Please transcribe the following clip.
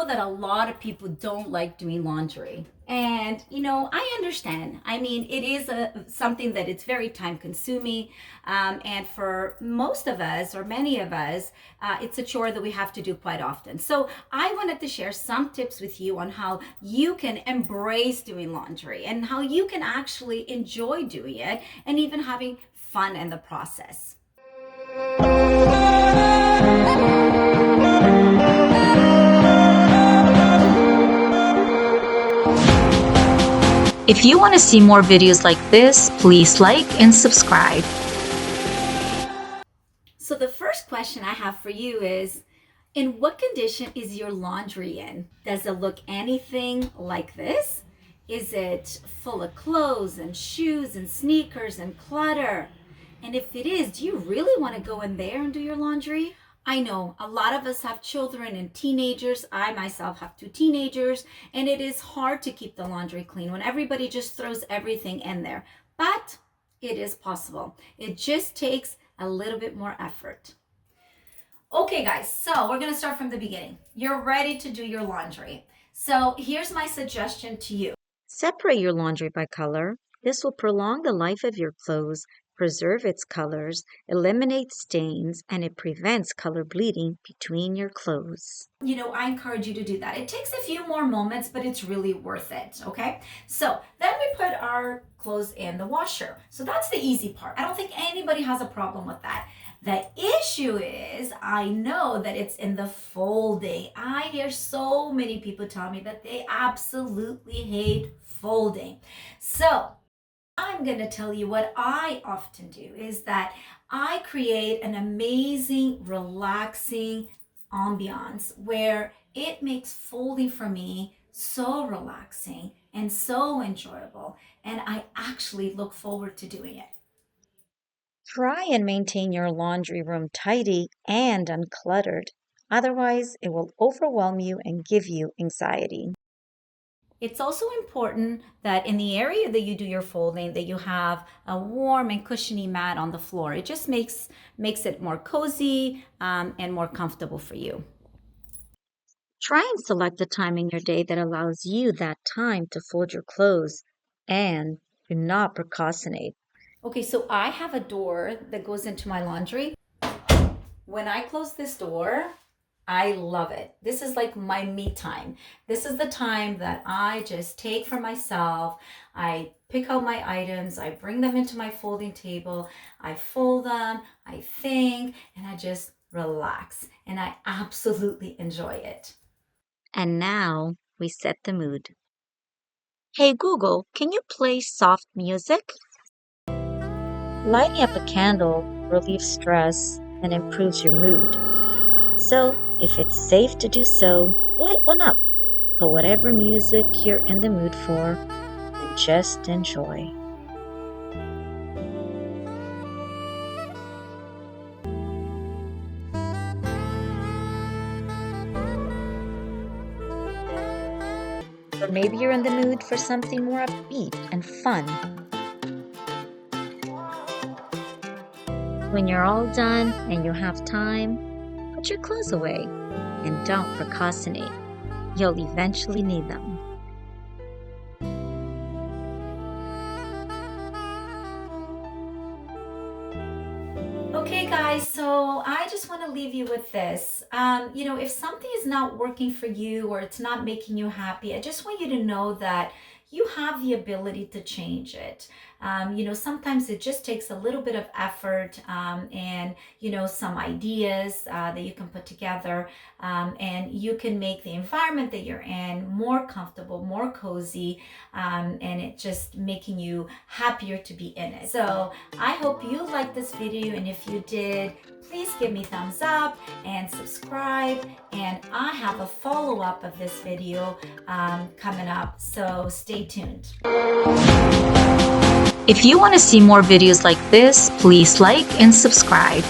know that a lot of people don't like doing laundry. And, I understand. I mean, it is something that it's very time consuming. And for most of us, or many of us, it's a chore that we have to do quite often. So I wanted to share some tips with you on how you can embrace doing laundry and how you can actually enjoy doing it and even having fun in the process. If you want to see more videos like this, please like and subscribe. So the first question I have for you is, in what condition is your laundry in? Does it look anything like this? Is it full of clothes and shoes and sneakers and clutter? And if it is, do you really want to go in there and do your laundry? I know a lot of us have children and teenagers. I myself have 2 teenagers, and it is hard to keep the laundry clean when everybody just throws everything in there. But it is possible. It just takes a little bit more effort. Okay, guys, so we're going to start from the beginning. You're ready to do your laundry. So here's my suggestion to you. Separate your laundry by color. This will prolong the life of your clothes, preserve its colors, eliminate stains, and it prevents color bleeding between your clothes. I encourage you to do that. It takes a few more moments, but it's really worth it, okay? So then we put our clothes in the washer. So that's the easy part. I don't think anybody has a problem with that. The issue is, I know that it's in the folding. I hear so many people tell me that they absolutely hate folding. So I'm going to tell you what I often do is that I create an amazing, relaxing ambiance where it makes folding for me so relaxing and so enjoyable, and I actually look forward to doing it. Try and maintain your laundry room tidy and uncluttered. Otherwise, it will overwhelm you and give you anxiety. It's also important that in the area that you do your folding, that you have a warm and cushiony mat on the floor. It just makes it more cozy and more comfortable for you. Try and select a time in your day that allows you that time to fold your clothes and do not procrastinate. Okay, so I have a door that goes into my laundry. When I close this door, I love it. This is like my me time. This is the time that I just take for myself. I pick out my items, I bring them into my folding table, I fold them, I think, and I just relax. And I absolutely enjoy it. And now we set the mood. Hey Google, can you play soft music? Lighting up a candle relieves stress and improves your mood. So, if it's safe to do so, light one up. Put whatever music you're in the mood for and just enjoy. Or maybe you're in the mood for something more upbeat and fun. When you're all done and you have time, put your clothes away and don't procrastinate. You'll eventually need them. Okay, guys, so I just want to leave you with this. If something is not working for you or it's not making you happy, I just want you to know that you have the ability to change it. Sometimes it just takes a little bit of effort and, some ideas that you can put together and you can make the environment that you're in more comfortable, more cozy, and it just making you happier to be in it. So I hope you liked this video, and if you did, please give me thumbs up and subscribe, and I have a follow-up of this video coming up, so stay tuned. If you want to see more videos like this, please like and subscribe.